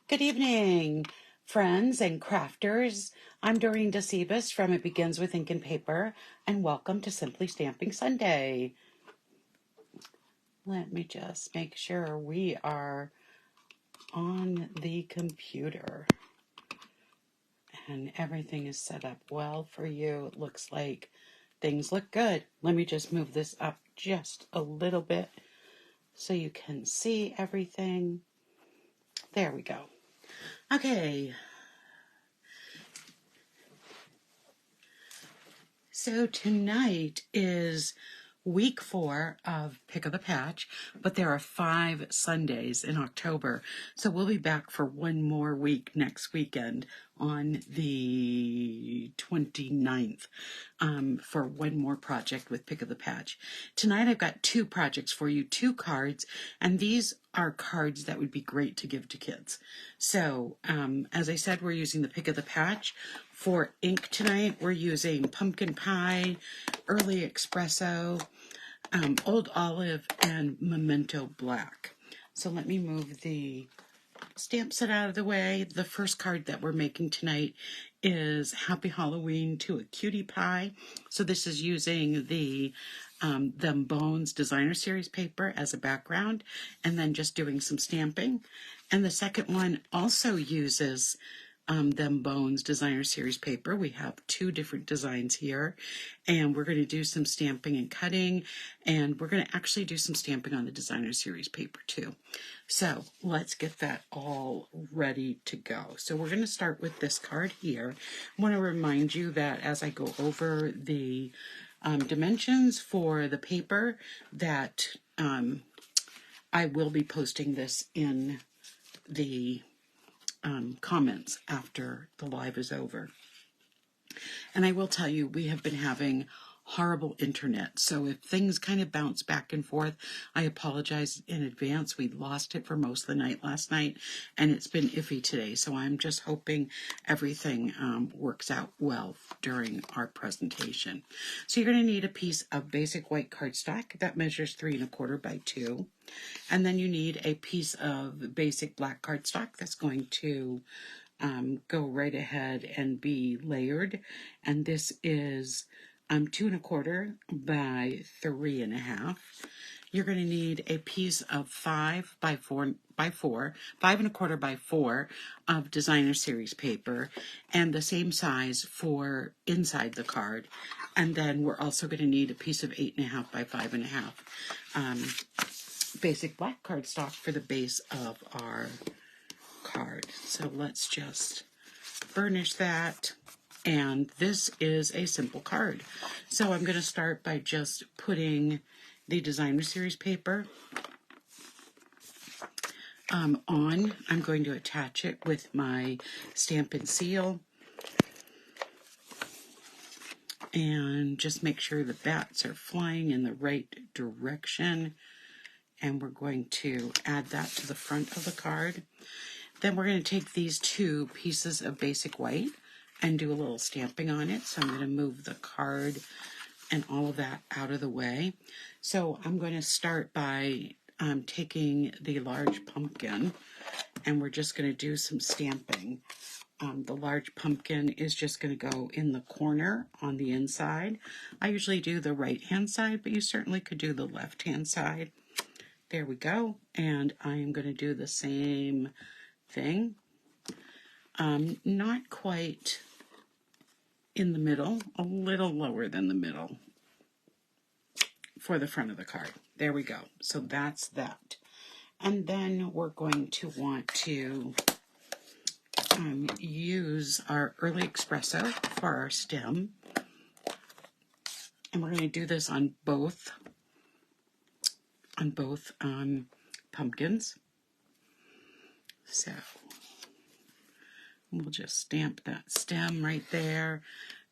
Good evening, friends and crafters. I'm Dorene Decibus from It Begins with Ink and Paper, and welcome to Simply Stamping Sunday. Let me just make sure we are on the computer and everything is set up well for you. It looks like things look good. Let me just move this up just a little bit so you can see everything. There we go. Okay. So tonight is week 4 of Pick of the Patch, but there are 5 Sundays in October. So we'll be back for one more week next weekend on the 29th for one more project with Pick of the Patch. Tonight I've got 2 projects for you, 2 cards, and these are cards that would be great to give to kids. So as I said, we're using the Pick of the Patch. For ink tonight, we're using Pumpkin Pie, Early Espresso, Old Olive, and Memento Black. So let me move the stamp set out of the way. The first card that we're making tonight is Happy Halloween to a Cutie Pie. So this is using the Bones Designer Series paper as a background, and then just doing some stamping. And the second one also uses Bones Designer Series paper. We have 2 different designs here, and we're going to do some stamping and cutting, and we're going to actually do some stamping on the Designer Series paper too. So let's get that all ready to go. So we're going to start with this card here. I want to remind you that as I go over the dimensions for the paper, that I will be posting this in the comments after the live is over. And I will tell you, we have been having horrible internet, so if things kind of bounce back and forth, I apologize in advance. We lost it for most of the night last night, and it's been iffy today, so I'm just hoping everything works out well during our presentation. So you're going to need a piece of basic white cardstock that measures 3 1/4 by 2. And then you need a piece of basic black cardstock that's going to go right ahead and be layered. And this is 2 1/4 by 3 1/2. You're going to need a piece of 5 by 4 by 4, 5 1/4 by 4 of Designer Series paper, and the same size for inside the card. And then we're also going to need a piece of 8 1/2 by 5 1/2. Basic black cardstock for the base of our card. So let's just burnish that. And this is a simple card. So I'm going to start by just putting the Designer Series paper on. I'm going to attach it with my Stampin' seal. And just make sure the bats are flying in the right direction. And we're going to add that to the front of the card. Then we're going to take these 2 pieces of basic white and do a little stamping on it. So I'm going to move the card and all of that out of the way. So I'm going to start by taking the large pumpkin, and we're just going to do some stamping. The large pumpkin is just going to go in the corner on the inside. I usually do the right-hand side, but you certainly could do the left-hand side. There we go. And I am going to do the same thing. Not quite in the middle, a little lower than the middle for the front of the card. There we go. So that's that. And then we're going to want to use our Early Espresso for our stem. And we're going to do this on both pumpkins. So we'll just stamp that stem right there,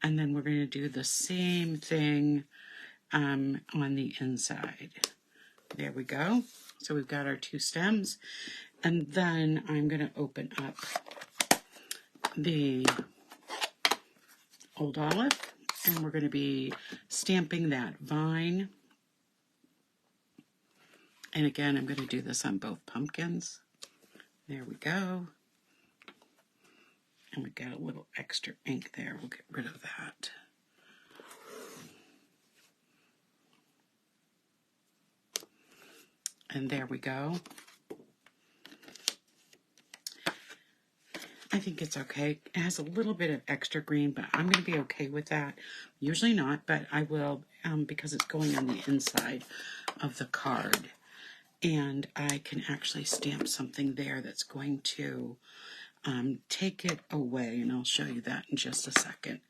and then we're going to do the same thing on the inside. There we go. So we've got our 2 stems, and then I'm going to open up the Old Olive, and we're going to be stamping that vine. And again, I'm going to do this on both pumpkins. There we go. And we got a little extra ink there. We'll get rid of that. And there we go. I think it's okay. It has a little bit of extra green, but I'm going to be okay with that. Usually not, but I will because it's going on the inside of the card. And I can actually stamp something there that's going to take it away, and I'll show you that in just a second.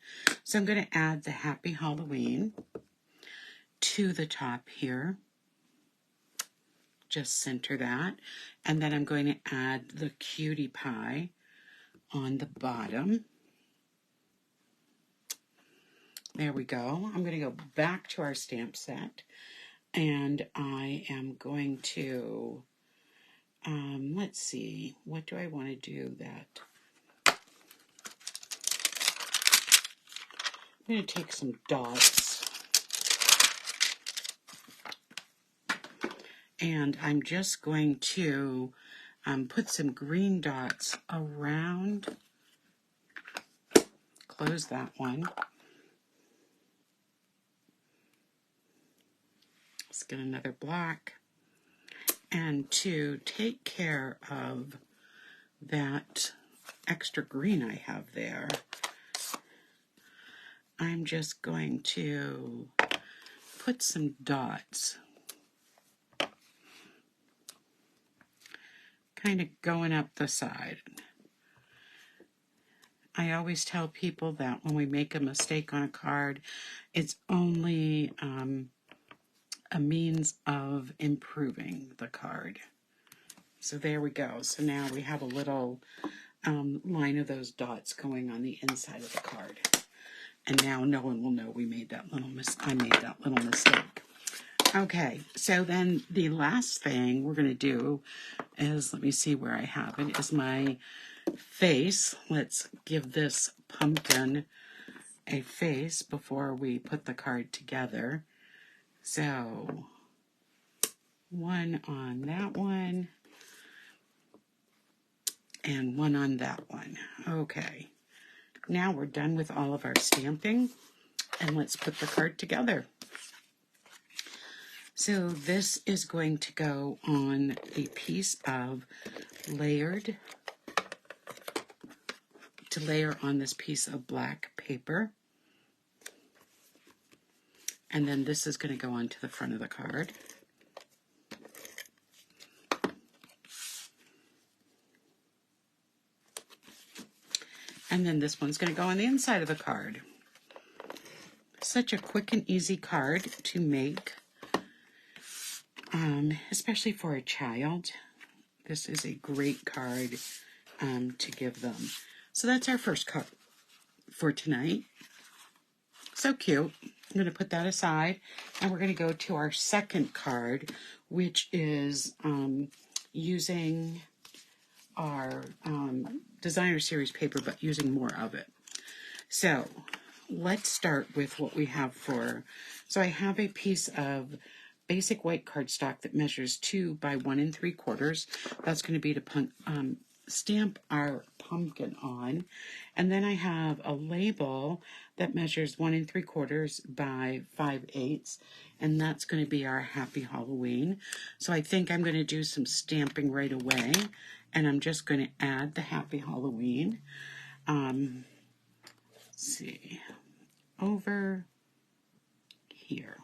So I'm going to add the Happy Halloween to the top here. Just center that. And then I'm going to add the Cutie Pie on the bottom. There we go. I'm going to go back to our stamp set, and I am going to, let's see, what do I want to do that? I'm going to take some dots, and I'm just going to put some green dots around, close that one. Let's get another black. And to take care of that extra green I have there, I'm just going to put some dots kind of going up the side. I always tell people that when we make a mistake on a card, it's only a means of improving the card. So there we go. So now we have a little line of those dots going on the inside of the card. And now no one will know we made that little I made that little mistake. Okay, so then the last thing we're going to do is, let me see where I have it, is my face. Let's give this pumpkin a face before we put the card together. So, one on that one, and one on that one. Okay, now we're done with all of our stamping, and let's put the card together. So this is going to go on a piece of layered, to layer on this piece of black paper. And then this is going to go onto the front of the card. And then this one's going to go on the inside of the card. Such a quick and easy card to make, especially for a child. This is a great card to give them. So that's our first card for tonight. So cute. I'm going to put that aside, and we're going to go to our second card, which is using our designer series paper, but using more of it. So let's start with what we have for, so I have a piece of basic white cardstock that measures 2 by 1 3/4. That's going to be to stamp our pumpkin on. And then I have a label that measures 1 3/4 by 5/8, and that's going to be our Happy Halloween. So I think I'm going to do some stamping right away, and I'm just going to add the Happy Halloween. Let's see, over here.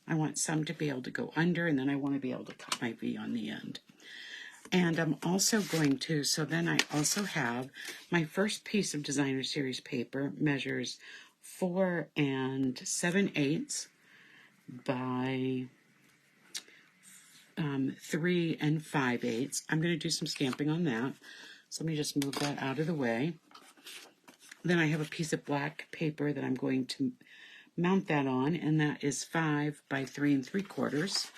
I want some to be able to go under, and then I want to be able to cut my V on the end. And I'm also going to, so then I also have my first piece of designer series paper measures 4 7/8 by 3 5/8. I'm going to do some stamping on that. So let me just move that out of the way. Then I have a piece of black paper that I'm going to mount that on, and that is 5 by 3 3/4.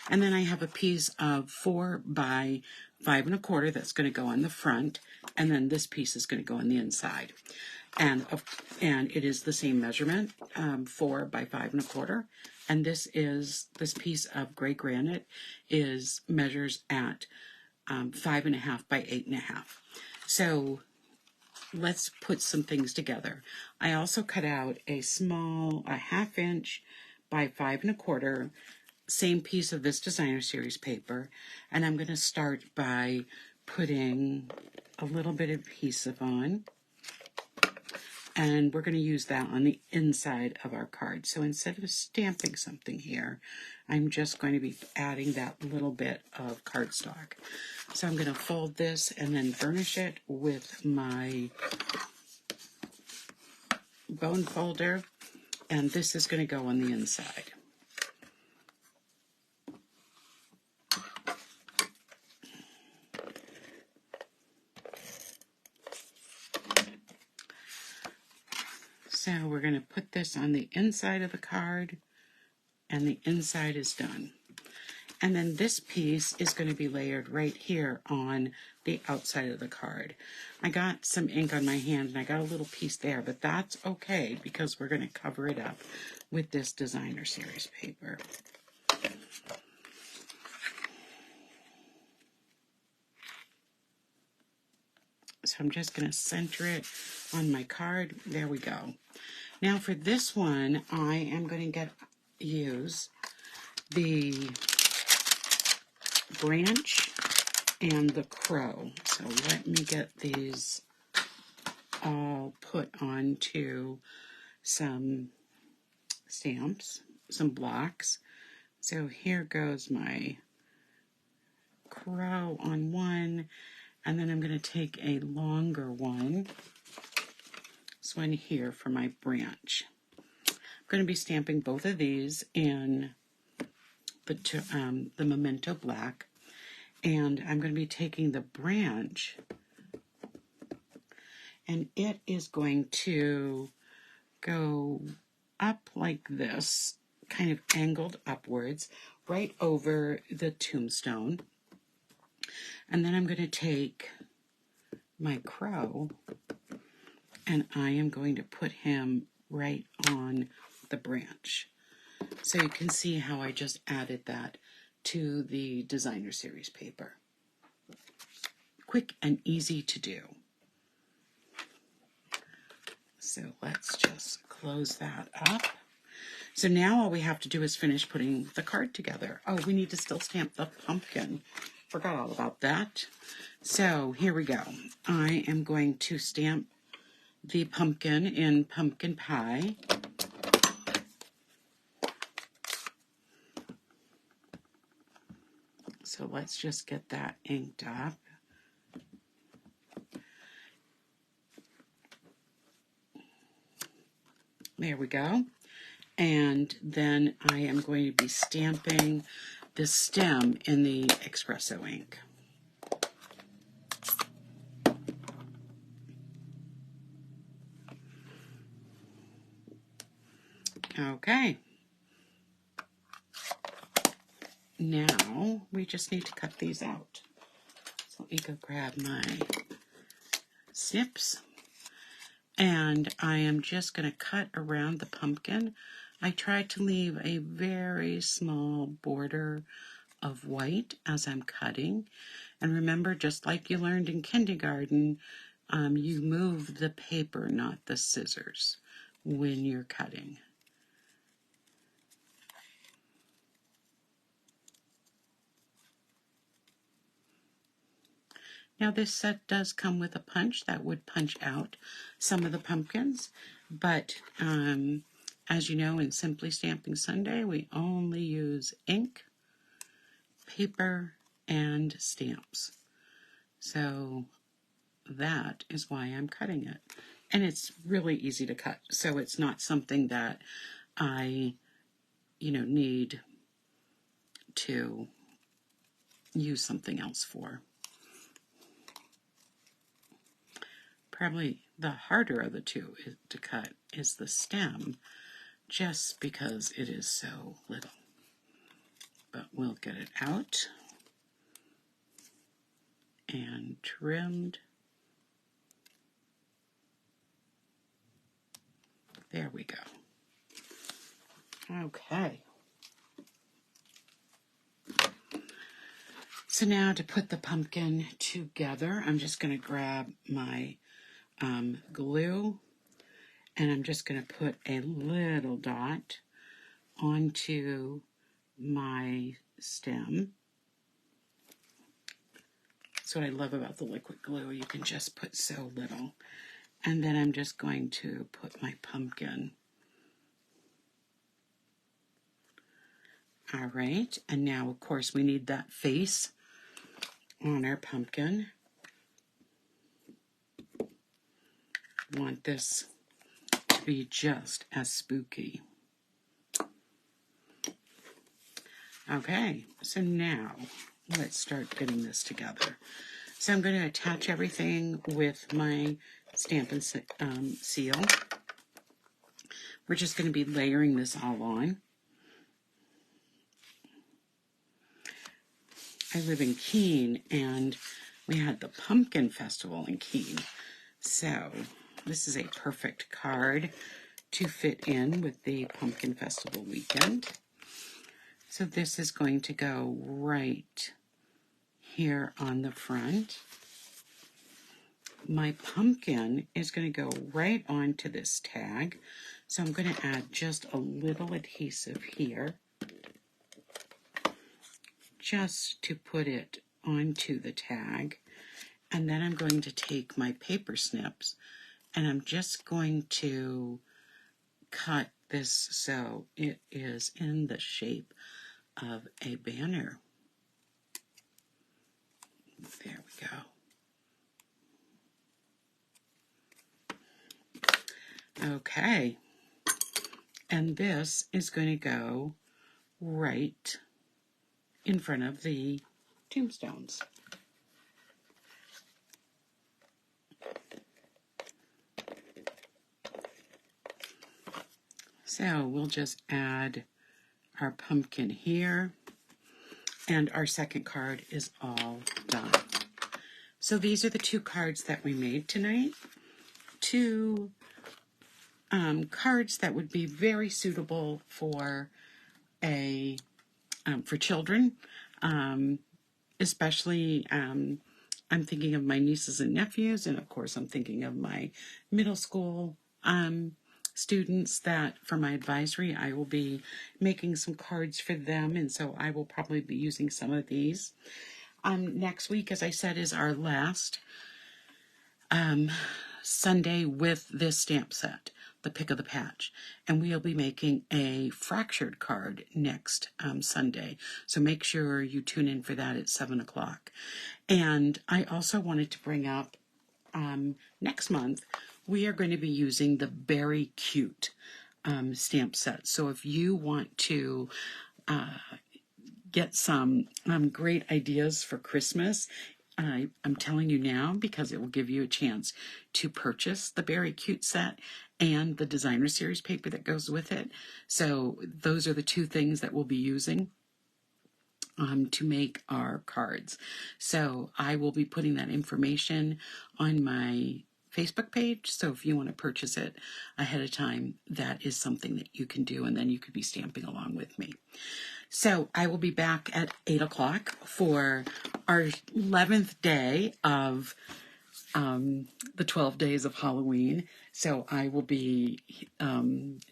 And then I have a piece of 4 by 5 1/4 that's going to go on the front, and then this piece is going to go on the inside. And it is the same measurement, 4 by 5 1/4. And this piece of gray granite measures at 5 1/2 by 8 1/2. So let's put some things together. I also cut out a 1/2 inch by 5 1/4, same piece of this designer series paper, and I'm going to start by putting a little bit of adhesive on, and we're going to use that on the inside of our card. So instead of stamping something here, I'm just going to be adding that little bit of cardstock. So I'm going to fold this and then burnish it with my bone folder, and this is going to go on the inside. So we're going to put this on the inside of the card, and the inside is done. And then this piece is going to be layered right here on the outside of the card. I got some ink on my hand and I got a little piece there, but that's okay because we're going to cover it up with this designer series paper. So I'm just going to center it on my card. There we go. Now for this one, I am going to use the branch and the crow. So let me get these all put onto some stamps, some blocks. So here goes my crow on one, and then I'm going to take a longer one, this one here, for my branch. I'm going to be stamping both of these in the Memento Black, and I'm going to be taking the branch, and it is going to go up like this, kind of angled upwards, right over the tombstone. And then I'm going to take my crow, and I am going to put him right on the branch. So you can see how I just added that to the designer series paper. Quick and easy to do. So let's just close that up. So now all we have to do is finish putting the card together. Oh, we need to still stamp the pumpkin. Forgot all about that. So here we go. I am going to stamp the pumpkin in pumpkin pie. So let's just get that inked up. There we go. And then I am going to be stamping the stem in the espresso ink. Okay. Now we just need to cut these out. So let me go grab my snips. And I am just going to cut around the pumpkin. I tried to leave a very small border of white as I'm cutting. And remember, just like you learned in kindergarten, you move the paper, not the scissors, when you're cutting. Now this set does come with a punch that would punch out some of the pumpkins, but as you know, in Simply Stamping Sunday, we only use ink, paper, and stamps. So that is why I'm cutting it. And it's really easy to cut, so it's not something that I, need to use something else for. Probably the harder of the two to cut is the stem, just because it is so little. But we'll get it out and trimmed. There we go. Okay. So now to put the pumpkin together, I'm just going to grab my glue, and I'm just going to put a little dot onto my stem. That's what I love about the liquid glue. You can just put so little. And then I'm just going to put my pumpkin. All right, and now of course we need that face on our pumpkin. Want this to be just as spooky. Okay, so now let's start getting this together. So I'm going to attach everything with my Stampin' seal. We're just going to be layering this all on. I live in Keene, and we had the Pumpkin Festival in Keene. So this is a perfect card to fit in with the Pumpkin Festival weekend. So this is going to go right here on the front. My pumpkin is going to go right onto this tag. So I'm going to add just a little adhesive here, just to put it onto the tag. And then I'm going to take my paper snips, and I'm just going to cut this so it is in the shape of a banner. There we go. Okay. And this is going to go right in front of the tombstones. So we'll just add our pumpkin here, and our second card is all done. So these are the two cards that we made tonight. Two cards that would be very suitable for for children, especially I'm thinking of my nieces and nephews, and of course I'm thinking of my middle school students that for my advisory I will be making some cards for them, and so I will probably be using some of these. Next week, as I said, is our last Sunday with this stamp set, the Pick of the Patch, and we'll be making a fractured card next Sunday, so make sure you tune in for that at 7 o'clock. And I also wanted to bring up next month we are going to be using the Very Cute stamp set. So if you want to get some great ideas for Christmas, I'm telling you now because it will give you a chance to purchase the Very Cute set and the designer series paper that goes with it. So those are the two things that we'll be using to make our cards. So I will be putting that information on my Facebook page. So if you want to purchase it ahead of time, that is something that you can do, and then you could be stamping along with me. So I will be back at 8 o'clock for our 11th day of the 12 days of Halloween. So I will be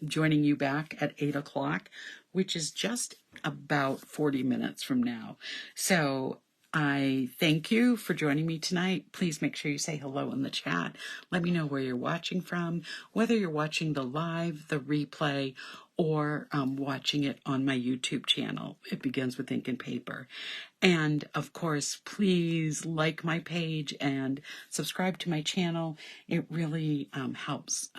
joining you back at 8 o'clock, which is just about 40 minutes from now. So I thank you for joining me tonight. Please make sure you say hello in the chat. Let me know where you're watching from, whether you're watching the live, the replay, or watching it on my YouTube channel. It Begins with Ink and Paper. And of course, please like my page and subscribe to my channel. It really helps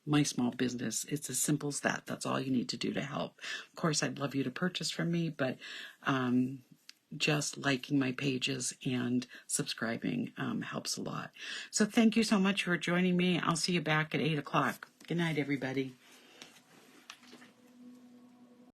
my small business. It's as simple as that. That's all you need to do to help. Of course, I'd love you to purchase from me, but just liking my pages and subscribing helps a lot. So thank you so much for joining me. I'll see you back at 8 o'clock. Good night, everybody.